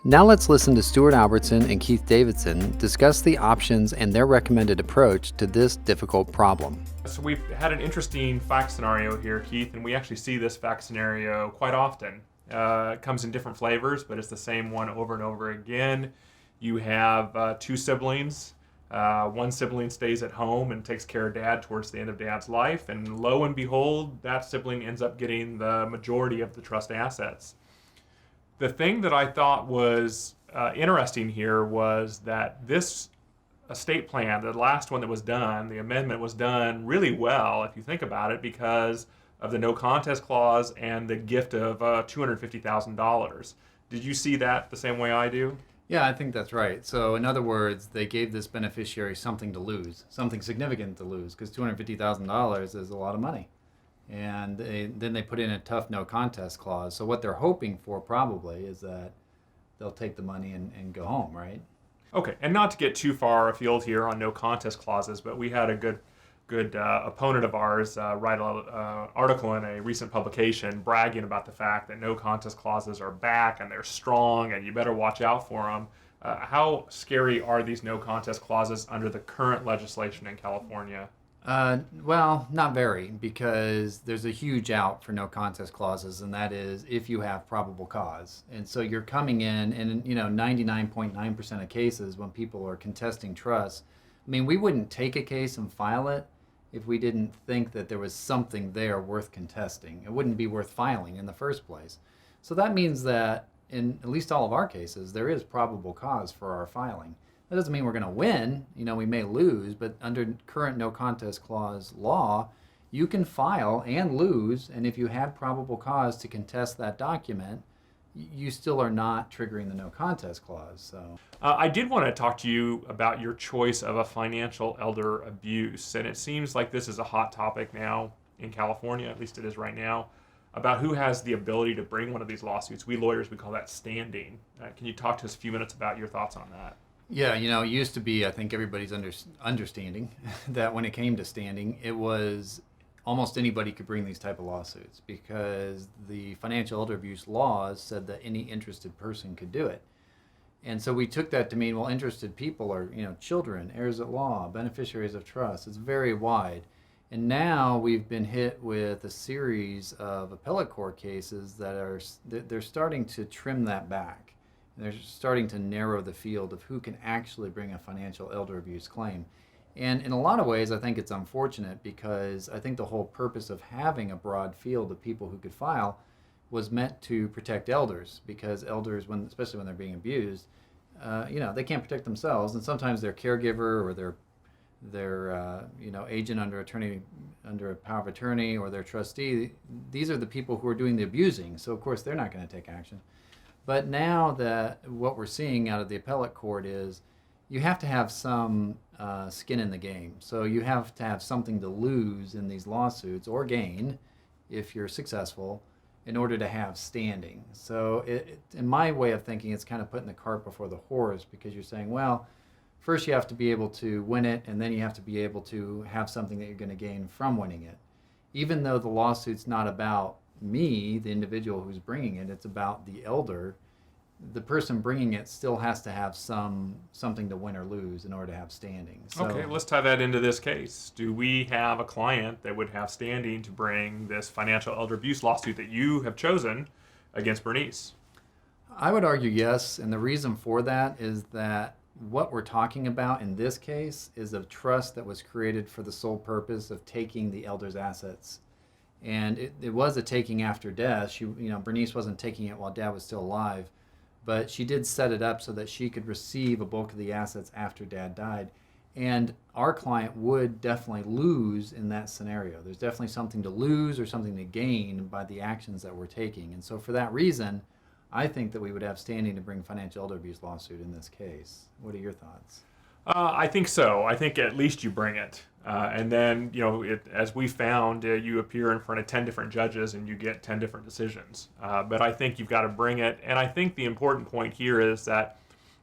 Now let's listen to Stuart Albertson and Keith Davidson discuss the options and their recommended approach to this difficult problem. So we've had an interesting fact scenario here, Keith, and we actually see this fact scenario quite often. It comes in different flavors, but it's the same one over and over again. You have two siblings. One sibling stays at home and takes care of dad towards the end of dad's life, and lo and behold, that sibling ends up getting the majority of the trust assets. The thing that I thought was interesting here was that this estate plan, the last one that was done, the amendment was done really well, if you think about it, because of the no contest clause and the gift of $250,000. Did you see that the same way I do? Yeah, I think that's right. So, in other words, they gave this beneficiary something to lose, something significant to lose, because $250,000 is a lot of money. And then they put in a tough no contest clause. So, what they're hoping for probably is that they'll take the money and go home, right? Okay, and not to get too far afield here on no contest clauses, but we had a good opponent of ours write an article in a recent publication bragging about the fact that no contest clauses are back and they're strong and you better watch out for them. How scary are these no contest clauses under the current legislation in California? Well, not very, because there's a huge out for no contest clauses, and that is if you have probable cause. And so you're coming in, and 99.9% of cases when people are contesting trusts, I mean, we wouldn't take a case and file it if we didn't think that there was something there worth contesting. It wouldn't be worth filing in the first place. So that means that in at least all of our cases, there is probable cause for our filing. That doesn't mean we're going to win. We may lose, but under current no contest clause law, you can file and lose, and if you had probable cause to contest that document, you still are not triggering the no contest clause. So I did want to talk to you about your choice of a financial elder abuse, and it seems like this is a hot topic now in California, at least it is right now, about who has the ability to bring one of these lawsuits. We lawyers, we call that standing. Can you talk to us a few minutes about your thoughts on that? Yeah, it used to be, I think everybody's understanding that when it came to standing, it was almost anybody could bring these type of lawsuits because the financial elder abuse laws said that any interested person could do it. And so we took that to mean, well, interested people are, children, heirs at law, beneficiaries of trust. It's very wide. And now we've been hit with a series of appellate court cases they're starting to trim that back. They're starting to narrow the field of who can actually bring a financial elder abuse claim. And in a lot of ways, I think it's unfortunate because I think the whole purpose of having a broad field of people who could file was meant to protect elders, because elders, especially when they're being abused, they can't protect themselves, and sometimes their caregiver or their agent under a power of attorney, or their trustee, these are the people who are doing the abusing. So of course they're not going to take action. But now that what we're seeing out of the appellate court is you have to have some skin in the game. So you have to have something to lose in these lawsuits, or gain if you're successful, in order to have standing. So in my way of thinking, it's kind of putting the cart before the horse, because you're saying, well, first you have to be able to win it, and then you have to be able to have something that you're going to gain from winning it. Even though the lawsuit's not about me, the individual who's bringing it, it's about the elder. The person bringing it still has to have something to win or lose in order to have standing. So, okay, let's tie that into this case. Do we have a client that would have standing to bring this financial elder abuse lawsuit that you have chosen against Bernice? I would argue yes, and the reason for that is that what we're talking about in this case is a trust that was created for the sole purpose of taking the elder's assets. And it was a taking after death. Bernice wasn't taking it while dad was still alive, but she did set it up so that she could receive a bulk of the assets after dad died. And our client would definitely lose in that scenario. There's definitely something to lose or something to gain by the actions that we're taking. And so for that reason, I think that we would have standing to bring financial elder abuse lawsuit in this case. What are your thoughts? I think so. I think at least you bring it. And then, as we found, you appear in front of 10 different judges and you get 10 different decisions. But I think you've got to bring it. And I think the important point here is that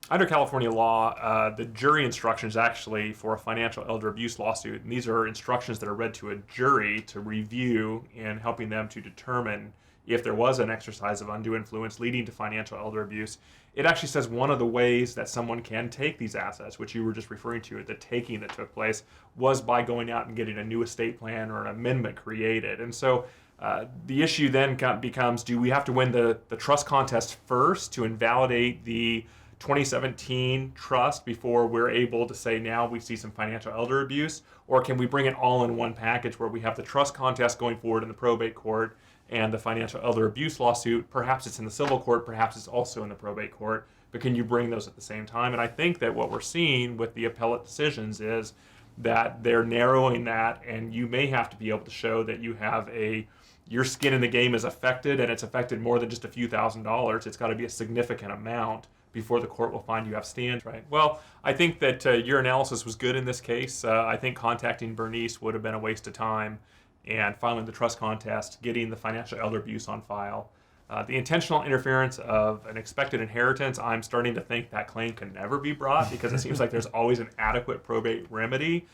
under California law, the jury instructions actually for a financial elder abuse lawsuit, and these are instructions that are read to a jury to review in helping them to determine if there was an exercise of undue influence leading to financial elder abuse, it actually says one of the ways that someone can take these assets, which you were just referring to, the taking that took place, was by going out and getting a new estate plan or an amendment created. And so the issue then becomes, do we have to win the trust contest first to invalidate the 2017 trust before we're able to say now we see some financial elder abuse? Or can we bring it all in one package where we have the trust contest going forward in the probate court and the financial elder abuse lawsuit? Perhaps it's in the civil court, perhaps it's also in the probate court, but can you bring those at the same time? And I think that what we're seeing with the appellate decisions is that they're narrowing that, and you may have to be able to show that you have your skin in the game is affected, and it's affected more than just a few $1,000s. It's got to be a significant amount before the court will find you have standing, right? Well, I think that your analysis was good in this case. I think contacting Bernice would have been a waste of time, and filing the trust contest, getting the financial elder abuse on file. The intentional interference of an expected inheritance, I'm starting to think that claim can never be brought because it seems like there's always an adequate probate remedy.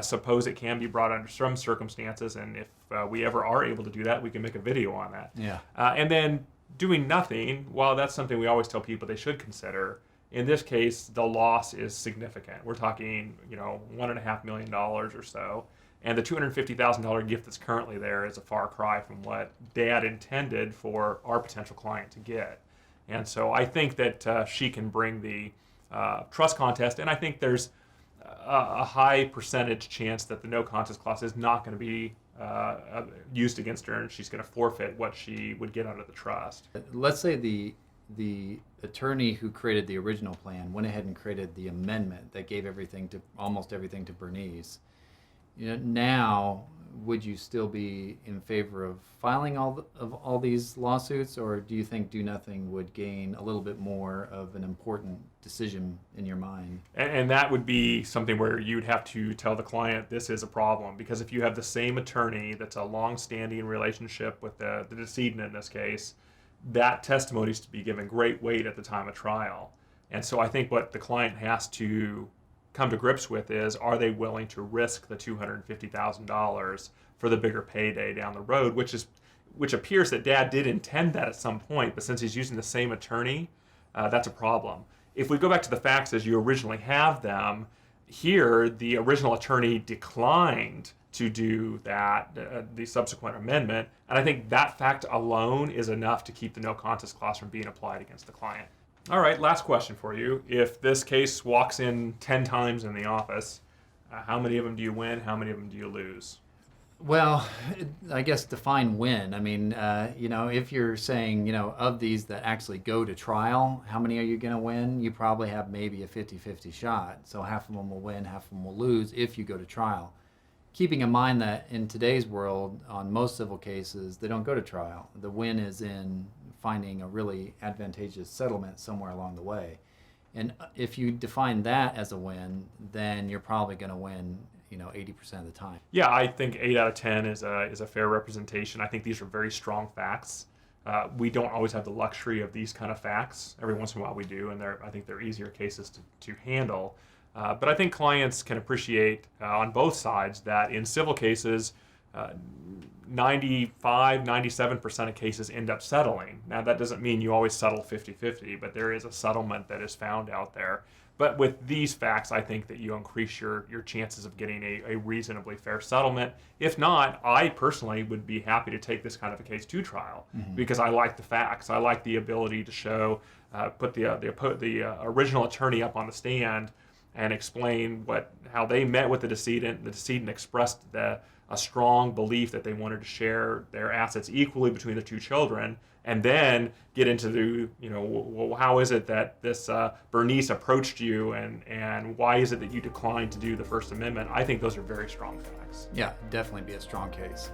Suppose it can be brought under some circumstances, and if we ever are able to do that, we can make a video on that. Yeah. And then doing nothing, while that's something we always tell people they should consider, in this case, the loss is significant. We're talking, $1.5 million or so. And the $250,000 gift that's currently there is a far cry from what Dad intended for our potential client to get. And so I think that she can bring the trust contest, and I think there's a high percentage chance that the no contest clause is not going to be used against her, and she's going to forfeit what she would get under the trust. Let's say the attorney who created the original plan went ahead and created the amendment that gave almost everything to Bernice. Now, would you still be in favor of filing all these lawsuits, or do you think do nothing would gain a little bit more of an important decision in your mind? And that would be something where you'd have to tell the client this is a problem, because if you have the same attorney that's a long-standing relationship with the decedent in this case, that testimony is to be given great weight at the time of trial. And so I think what the client has to come to grips with is, are they willing to risk the $250,000 for the bigger payday down the road, which appears that Dad did intend that at some point, but since he's using the same attorney, that's a problem. If we go back to the facts as you originally have them, here the original attorney declined to do that, the subsequent amendment, and I think that fact alone is enough to keep the no contest clause from being applied against the client. All right, last question for you. If this case walks in 10 times in the office, how many of them do you win? How many of them do you lose? Well, I guess define win. I mean, if you're saying, of these that actually go to trial, how many are you going to win? You probably have maybe a 50-50 shot. So half of them will win, half of them will lose if you go to trial. Keeping in mind that in today's world, on most civil cases, they don't go to trial. The win is in finding a really advantageous settlement somewhere along the way. And if you define that as a win, then you're probably going to win, 80% of the time. Yeah, I think 8 out of 10 is a fair representation. I think these are very strong facts. We don't always have the luxury of these kind of facts. Every once in a while we do, and I think they're easier cases to handle. But I think clients can appreciate on both sides that in civil cases, 95, 97% of cases end up settling. Now, that doesn't mean you always settle 50-50, but there is a settlement that is found out there. But with these facts, I think that you increase your chances of getting a reasonably fair settlement. If not, I personally would be happy to take this kind of a case to trial because I like the facts. I like the ability to show, put the original attorney up on the stand and explain how they met with the decedent. The decedent expressed a strong belief that they wanted to share their assets equally between the two children, and then get into how is it that this Bernice approached you, and why is it that you declined to do the First Amendment? I think those are very strong facts. Yeah, definitely be a strong case.